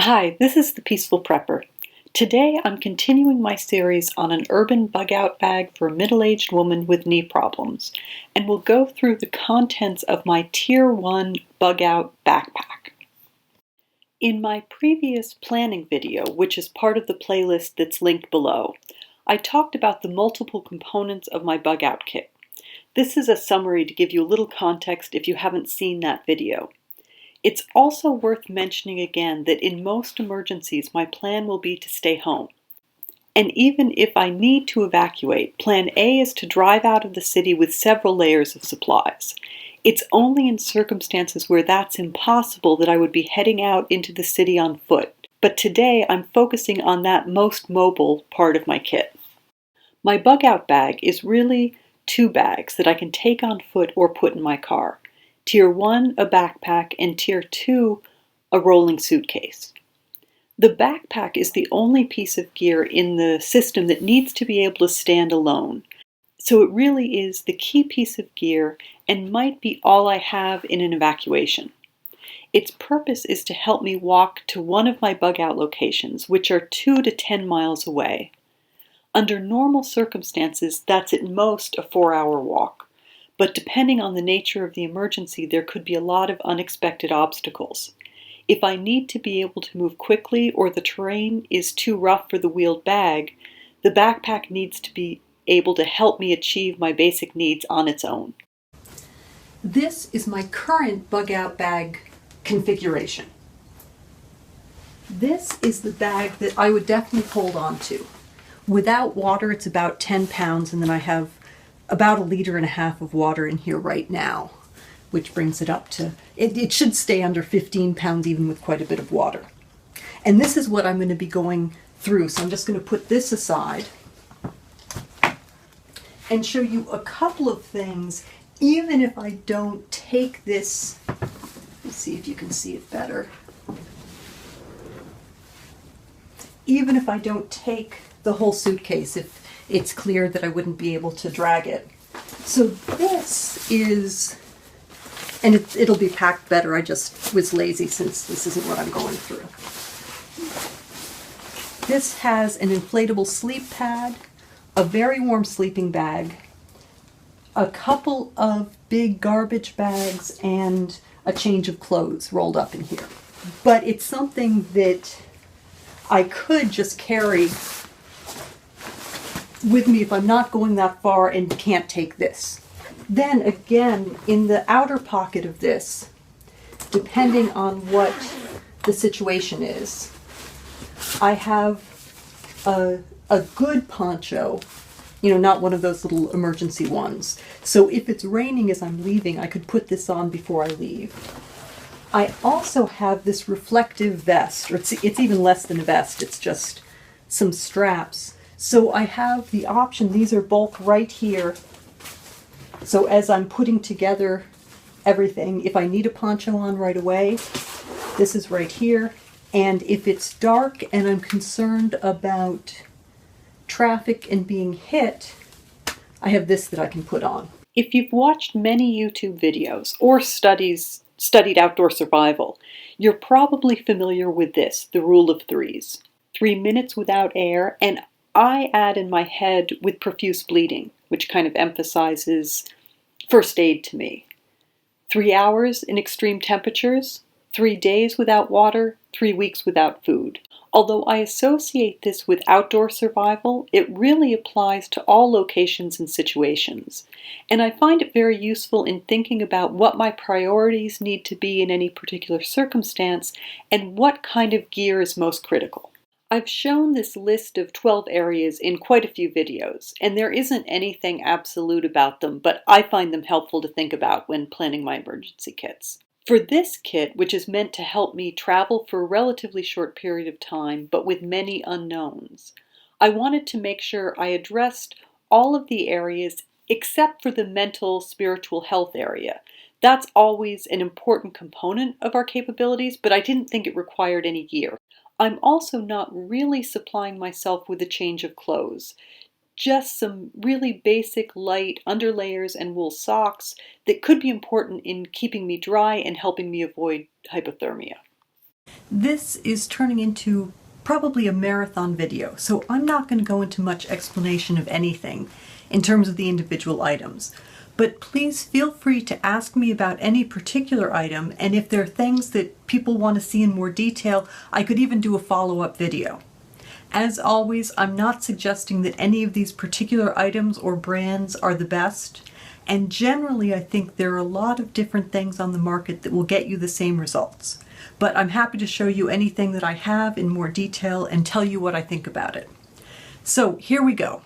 Hi, this is the Peaceful Prepper. Today I'm continuing my series on an urban bug-out bag for a middle-aged woman with knee problems, and we'll go through the contents of my Tier 1 bug-out backpack. In my previous planning video, which is part of the playlist that's linked below, I talked about the multiple components of my bug-out kit. This is a summary to give you a little context if you haven't seen that video. It's also worth mentioning again that in most emergencies, my plan will be to stay home. And even if I need to evacuate, plan A is to drive out of the city with several layers of supplies. It's only in circumstances where that's impossible that I would be heading out into the city on foot. But today I'm focusing on that most mobile part of my kit. My bug-out bag is really two bags that I can take on foot or put in my car. Tier 1, a backpack, and Tier 2, a rolling suitcase. The backpack is the only piece of gear in the system that needs to be able to stand alone. So it really is the key piece of gear and might be all I have in an evacuation. Its purpose is to help me walk to one of my bug-out locations, which are 2 to 10 miles away. Under normal circumstances, that's at most a 4-hour walk. But depending on the nature of the emergency, there could be a lot of unexpected obstacles. If I need to be able to move quickly or the terrain is too rough for the wheeled bag, the backpack needs to be able to help me achieve my basic needs on its own. This is my current bug-out bag configuration. This is the bag that I would definitely hold on to. Without water, it's about 10 pounds, and then I have about 1.5 liters of water in here right now, which brings it up to, it should stay under 15 pounds even with quite a bit of water. And this is what I'm going to be going through. So I'm just going to put this aside and show you a couple of things, even if I don't take this. Let's see if you can see it better. Even if I don't take the whole suitcase, if it's clear that I wouldn't be able to drag it. So this is, and it'll be packed better. I just was lazy since this isn't what I'm going through. This has an inflatable sleep pad, a very warm sleeping bag, a couple of big garbage bags, and a change of clothes rolled up in here. But it's something that I could just carry with me if I'm not going that far and can't take this. Then again, in the outer pocket of this, depending on what the situation is, I have a good poncho, not one of those little emergency ones. So if it's raining as I'm leaving, I could put this on before I leave. I also have this reflective vest, or it's even less than a vest, it's just some straps. So I have the option, these are both right here. So as I'm putting together everything, if I need a poncho on right away, this is right here. And if it's dark and I'm concerned about traffic and being hit, I have this that I can put on. If you've watched many YouTube videos or studied outdoor survival, you're probably familiar with this, the rule of threes. 3 minutes without air, and I add in my head with profuse bleeding, which kind of emphasizes first aid to me. 3 hours in extreme temperatures, 3 days without water, 3 weeks without food. Although I associate this with outdoor survival, it really applies to all locations and situations. And I find it very useful in thinking about what my priorities need to be in any particular circumstance and what kind of gear is most critical. I've shown this list of 12 areas in quite a few videos, and there isn't anything absolute about them, but I find them helpful to think about when planning my emergency kits. For this kit, which is meant to help me travel for a relatively short period of time, but with many unknowns, I wanted to make sure I addressed all of the areas except for the mental, spiritual health area. That's always an important component of our capabilities, but I didn't think it required any gear. I'm also not really supplying myself with a change of clothes. Just some really basic light underlayers and wool socks that could be important in keeping me dry and helping me avoid hypothermia. This is turning into probably a marathon video, so I'm not going to go into much explanation of anything in terms of the individual items. But please feel free to ask me about any particular item, and if there are things that people want to see in more detail, I could even do a follow-up video. As always, I'm not suggesting that any of these particular items or brands are the best, and generally I think there are a lot of different things on the market that will get you the same results. But I'm happy to show you anything that I have in more detail and tell you what I think about it. So here we go.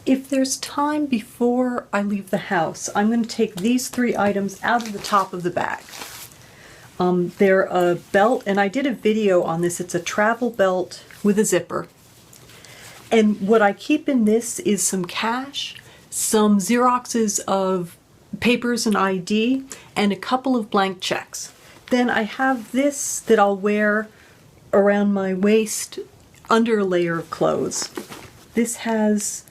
If there's time before I leave the house, I'm going to take these 3 items out of the top of the bag. They're a belt, and I did a video on this. It's a travel belt with a zipper. And what I keep in this is some cash, some Xeroxes of papers and ID, and a couple of blank checks. Then I have this that I'll wear around my waist under a layer of clothes. This has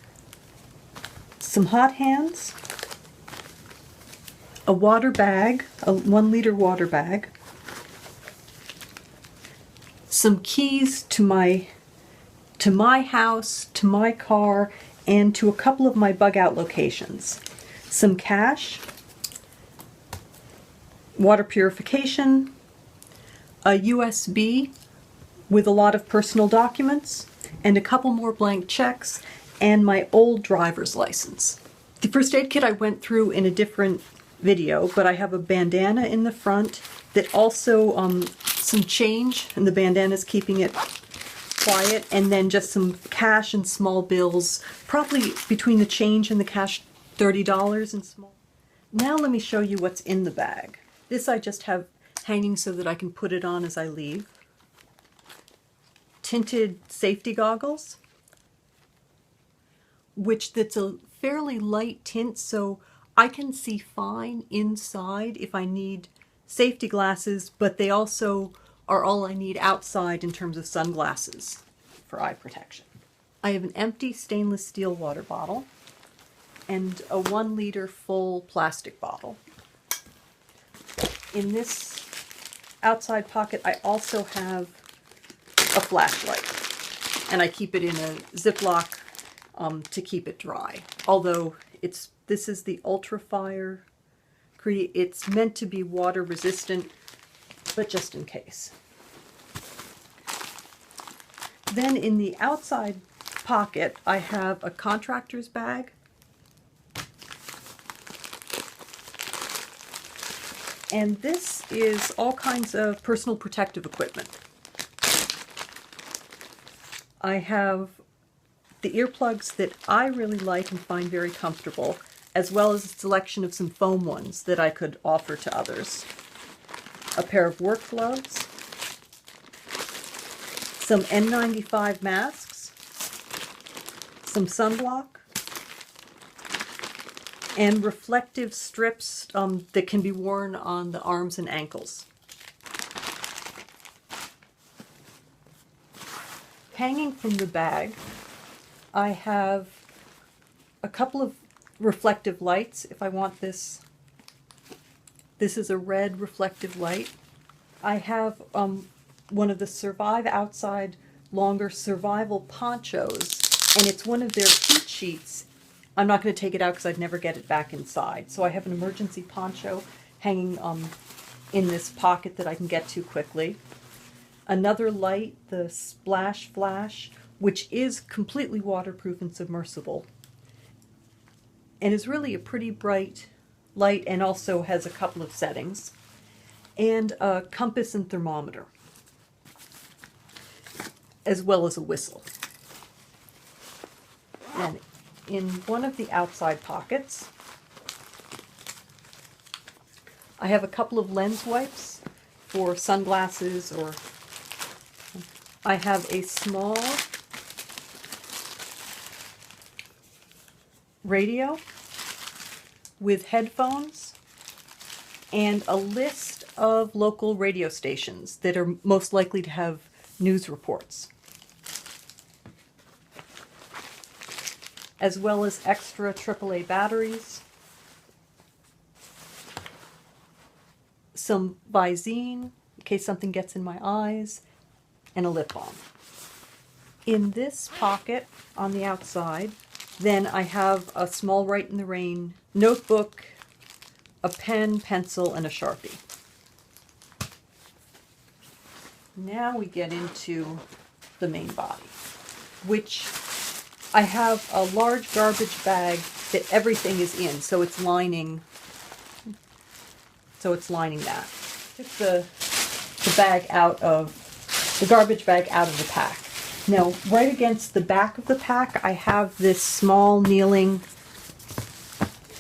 some hot hands, a water bag, a 1-liter water bag, some keys to my house, to my car, and to a couple of my bug out locations. Some cash, water purification, a USB with a lot of personal documents, and a couple more blank checks, and my old driver's license. The first aid kit I went through in a different video, but I have a bandana in the front that also some change, and the bandana's keeping it quiet, and then just some cash and small bills, probably between the change and the cash, $30 in small. Now let me show you what's in the bag. This I just have hanging so that I can put it on as I leave. Tinted safety goggles, that's a fairly light tint, so I can see fine inside if I need safety glasses, but they also are all I need outside in terms of sunglasses for eye protection. I have an empty stainless steel water bottle and a 1-liter full plastic bottle. In this outside pocket, I also have a flashlight, and I keep it in a Ziploc to keep it dry. Although this is the Ultra Fire. It's meant to be water resistant, but just in case. Then in the outside pocket, I have a contractor's bag, and this is all kinds of personal protective equipment. I have the earplugs that I really like and find very comfortable, as well as a selection of some foam ones that I could offer to others. A pair of work gloves, some N95 masks, some sunblock, and reflective strips that can be worn on the arms and ankles. Hanging from the bag, I have a couple of reflective lights if I want this. This is a red reflective light. I have one of the Survive Outside Longer Survival Ponchos, and it's one of their heat sheets. I'm not going to take it out because I'd never get it back inside. So I have an emergency poncho hanging in this pocket that I can get to quickly. Another light, the Splash Flash, which is completely waterproof and submersible, and is really a pretty bright light, and also has a couple of settings. And a compass and thermometer, as well as a whistle. And in one of the outside pockets, I have a couple of lens wipes for sunglasses, or I have a small radio with headphones and a list of local radio stations that are most likely to have news reports, as well as extra AAA batteries, some Visine, case something gets in my eyes, and a lip balm. In this pocket on the outside, then I have a small Write in the Rain notebook, a pen, pencil, and a Sharpie. Now we get into the main body, which I have a large garbage bag that everything is in, so it's lining that. Took the garbage bag out of the pack. Now, right against the back of the pack, I have this small kneeling,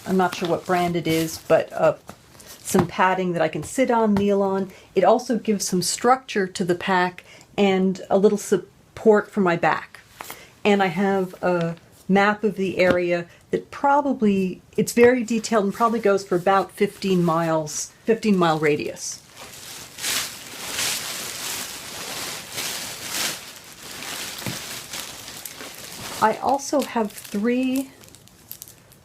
I'm not sure what brand it is, but some padding that I can sit on, kneel on. It also gives some structure to the pack and a little support for my back. And I have a map of the area that it's very detailed and probably goes for about 15-mile radius. I also have 3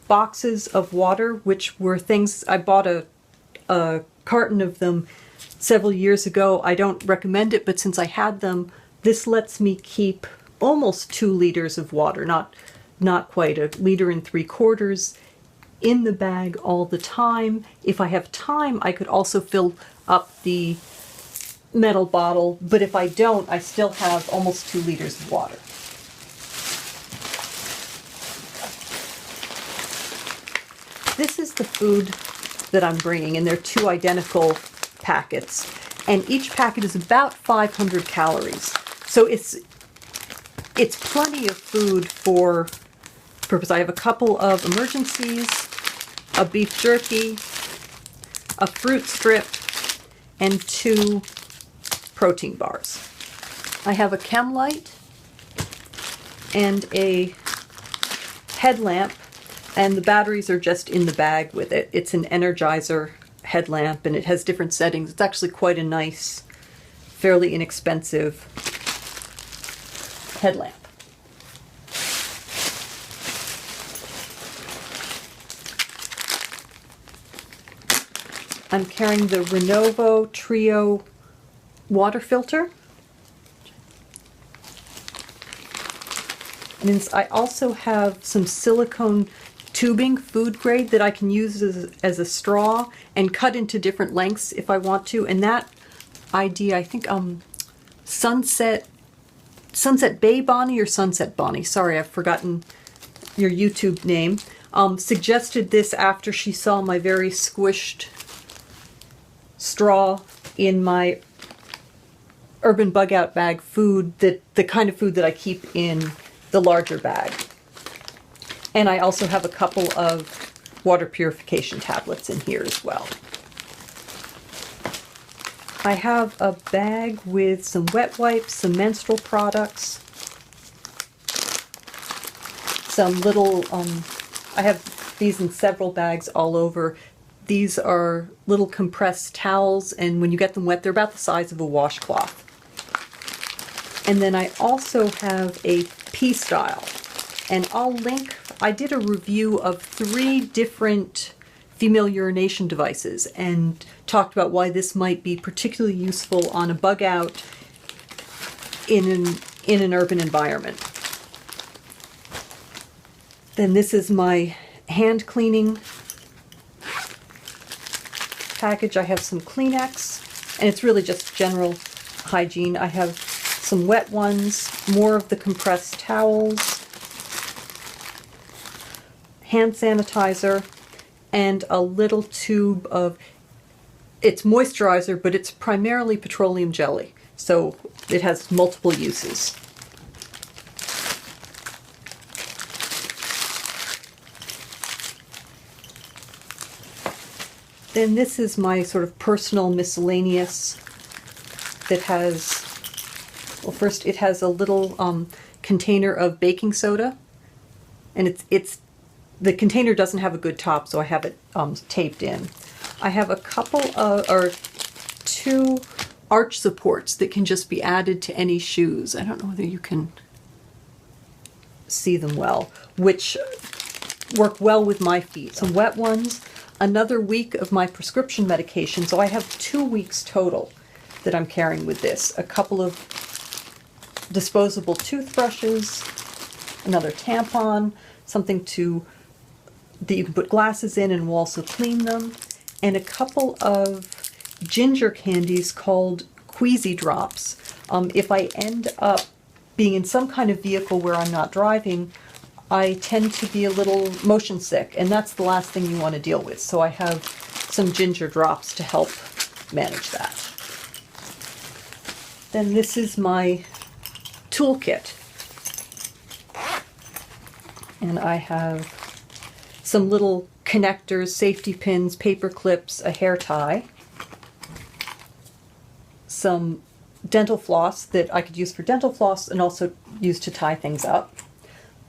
boxes of water, which were things, I bought a carton of them several years ago. I don't recommend it, but since I had them, this lets me keep almost 2 liters of water, not quite, 1.75 liters in the bag all the time. If I have time, I could also fill up the metal bottle, but if I don't, I still have almost 2 liters of water. This is the food that I'm bringing, and they're 2 identical packets, and each packet is about 500 calories. So it's plenty of food for purpose. I have a couple of emergencies, a beef jerky, a fruit strip, and 2 protein bars. I have a chem light and a headlamp, and the batteries are just in the bag with it. It's an Energizer headlamp, and it has different settings. It's actually quite a nice, fairly inexpensive headlamp. I'm carrying the Renewable Trio water filter. And I also have some silicone tubing, food grade, that I can use as a straw and cut into different lengths if I want to. And that idea, I think Sunset Bay Bonnie or Sunset Bonnie, sorry, I've forgotten your YouTube name, suggested this after she saw my very squished straw in my Urban Bug Out bag food, the kind of food that I keep in the larger bag. And I also have a couple of water purification tablets in here as well. I have a bag with some wet wipes, some menstrual products, some little, I have these in several bags all over. These are little compressed towels, and when you get them wet, they're about the size of a washcloth. And then I also have a P-style, and I'll link, I did a review of 3 different female urination devices and talked about why this might be particularly useful on a bug out in an urban environment. Then this is my hand cleaning package. I have some Kleenex, and it's really just general hygiene. I have some wet ones, more of the compressed towels, hand sanitizer, and a little tube of, it's moisturizer, but it's primarily petroleum jelly, so it has multiple uses. Then this is my sort of personal miscellaneous that has, well, first it has a little container of baking soda, and the container doesn't have a good top, so I have it taped in. I have a couple of, or 2 arch supports that can just be added to any shoes. I don't know whether you can see them well, which work well with my feet. Some wet ones, another week of my prescription medication, so I have 2 weeks total. that I'm carrying with this. A couple of disposable toothbrushes, another tampon, something that you can put glasses in and will also clean them, and a couple of ginger candies called Queasy Drops. If I end up being in some kind of vehicle where I'm not driving, I tend to be a little motion sick, and that's the last thing you want to deal with. So I have some ginger drops to help manage that. Then this is my toolkit. And I have some little connectors, safety pins, paper clips, a hair tie, some dental floss that I could use for dental floss and also use to tie things up,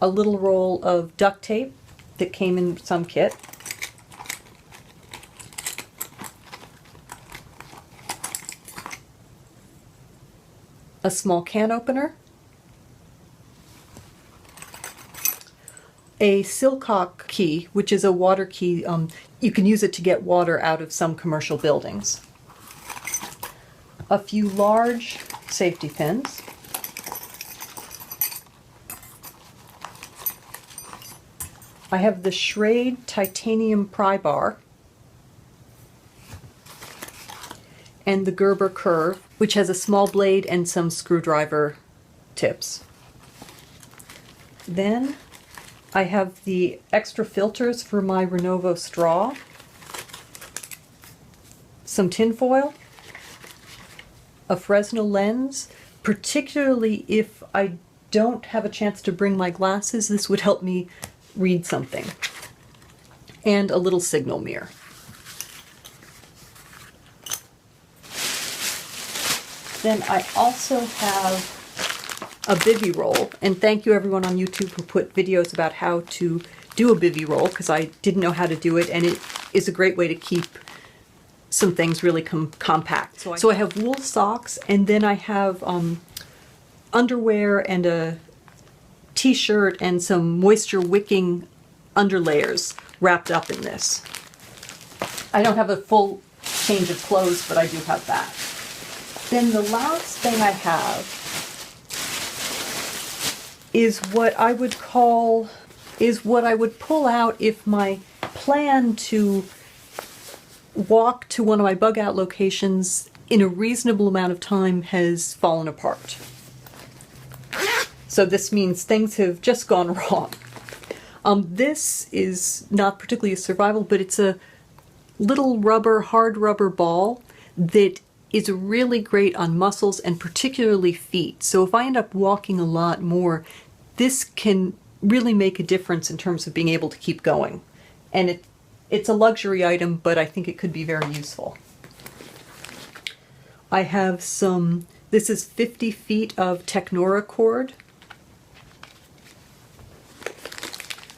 a little roll of duct tape that came in some kit, a small can opener, a Silcock key, which is a water key. You can use it to get water out of some commercial buildings. A few large safety pins. I have the Schrade titanium pry bar and the Gerber Curve, which has a small blade and some screwdriver tips. Then I have the extra filters for my Renewable straw, some tin foil, a Fresnel lens. Particularly if I don't have a chance to bring my glasses, this would help me read something, and a little signal mirror. Then I also have a Bivy Roll, and thank you everyone on YouTube who put videos about how to do a Bivy Roll, because I didn't know how to do it, and it is a great way to keep some things really compact. So I have wool socks, and then I have underwear and a t-shirt and some moisture wicking underlayers wrapped up in this. I don't have a full change of clothes, but I do have that. Then the last thing I have is what I would pull out if my plan to walk to one of my bug out locations in a reasonable amount of time has fallen apart. So this means things have just gone wrong. This is not particularly a survival, but it's a little hard rubber ball that is really great on muscles and particularly feet. So if I end up walking a lot more, this can really make a difference in terms of being able to keep going. And it's a luxury item, but I think it could be very useful. I have this is 50 feet of Technora cord.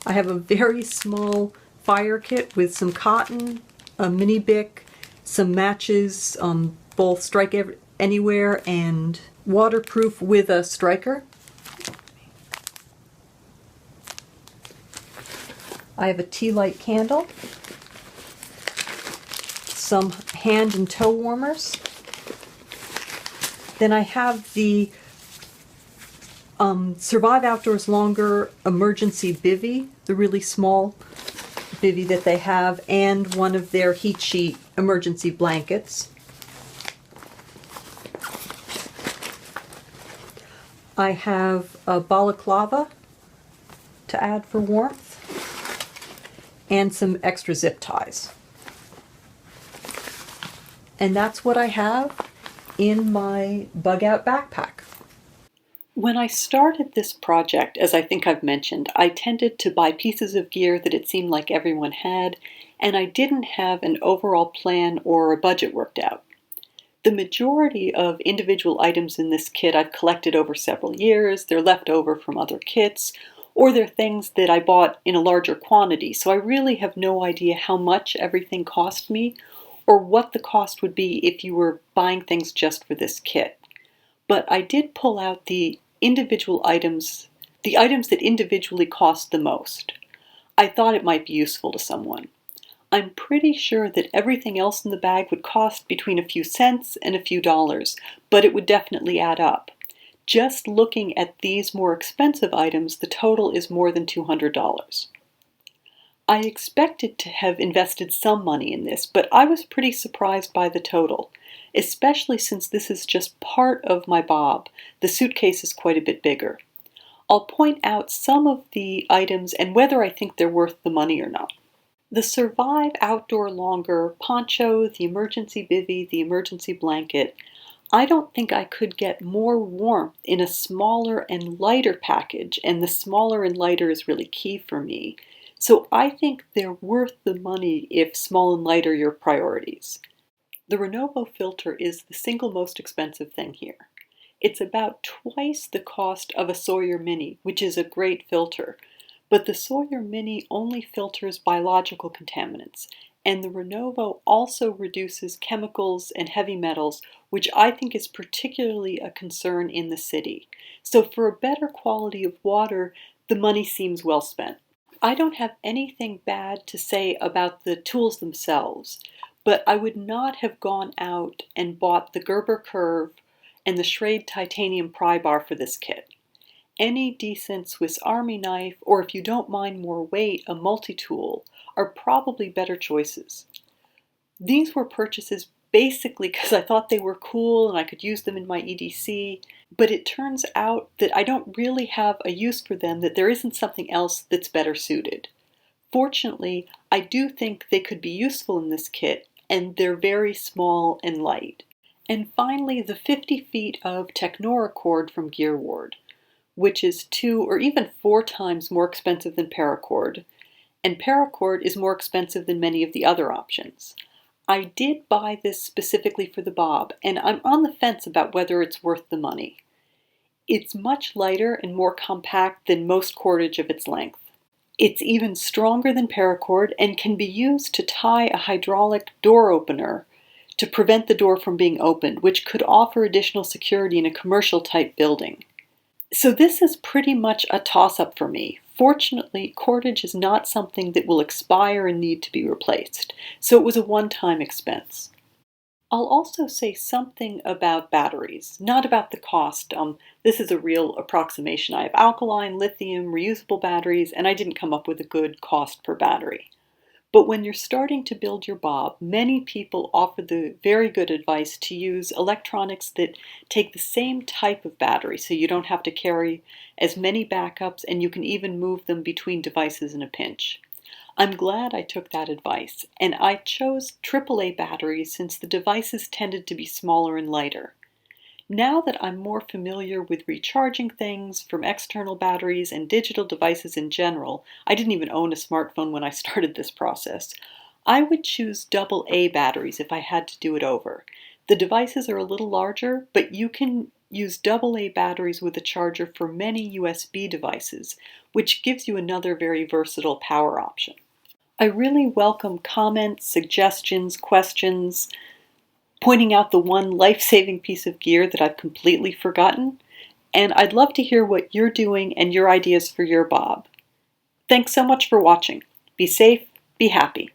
I have a very small fire kit with some cotton, a mini Bic, some matches, both strike anywhere and waterproof with a striker. I have a tea light candle, some hand and toe warmers. Then I have the Survive Outdoors Longer emergency bivy, the really small bivy that they have, and one of their heat sheet emergency blankets. I have a balaclava to add for warmth, and some extra zip ties. And that's what I have in my bug out backpack. When I started this project, as I think I've mentioned, I tended to buy pieces of gear that it seemed like everyone had, and I didn't have an overall plan or a budget worked out. The majority of individual items in this kit I've collected over several years. They're left over from other kits, or they're things that I bought in a larger quantity, so I really have no idea how much everything cost me, or what the cost would be if you were buying things just for this kit. But I did pull out the individual items, the items that individually cost the most. I thought it might be useful to someone. I'm pretty sure that everything else in the bag would cost between a few cents and a few dollars, but it would definitely add up. Just looking at these more expensive items, the total is more than $200. I expected to have invested some money in this, but I was pretty surprised by the total, especially since this is just part of my bob. The suitcase is quite a bit bigger. I'll point out some of the items and whether I think they're worth the money or not. The Survive Outdoor Longer poncho, the emergency bivy, the emergency blanket. I don't think I could get more warmth in a smaller and lighter package, and the smaller and lighter is really key for me. So I think they're worth the money if small and light are your priorities. The Renewable Filter is the single most expensive thing here. It's about twice the cost of a Sawyer Mini, which is a great filter. But the Sawyer Mini only filters biological contaminants, and the Renovo also reduces chemicals and heavy metals, which I think is particularly a concern in the city. So for a better quality of water, the money seems well spent. I don't have anything bad to say about the tools themselves, but I would not have gone out and bought the Gerber Curve and the Schrade Titanium Pry Bar for this kit. Any decent Swiss Army knife, or if you don't mind more weight, a multi-tool, are probably better choices. These were purchases basically because I thought they were cool and I could use them in my EDC, but it turns out that I don't really have a use for them, that there isn't something else that's better suited. Fortunately, I do think they could be useful in this kit, and they're very small and light. And finally, the 50 feet of Technora cord from GearWard, which is 2 or even 4 times more expensive than paracord, and paracord is more expensive than many of the other options. I did buy this specifically for the bob, and I'm on the fence about whether it's worth the money. It's much lighter and more compact than most cordage of its length. It's even stronger than paracord and can be used to tie a hydraulic door opener to prevent the door from being opened, which could offer additional security in a commercial type building. So this is pretty much a toss-up for me. Fortunately, cordage is not something that will expire and need to be replaced, so it was a one-time expense. I'll also say something about batteries, not about the cost. This is a real approximation. I have alkaline, lithium, reusable batteries, and I didn't come up with a good cost per battery. But when you're starting to build your bob, many people offer the very good advice to use electronics that take the same type of battery, so you don't have to carry as many backups and you can even move them between devices in a pinch. I'm glad I took that advice, and I chose AAA batteries since the devices tended to be smaller and lighter. Now that I'm more familiar with recharging things from external batteries and digital devices in general, I didn't even own a smartphone when I started this process, I would choose AA batteries if I had to do it over. The devices are a little larger, but you can use AA batteries with a charger for many USB devices, which gives you another very versatile power option. I really welcome comments, suggestions, questions, pointing out the one life-saving piece of gear that I've completely forgotten, and I'd love to hear what you're doing and your ideas for your bob. Thanks so much for watching. Be safe, be happy.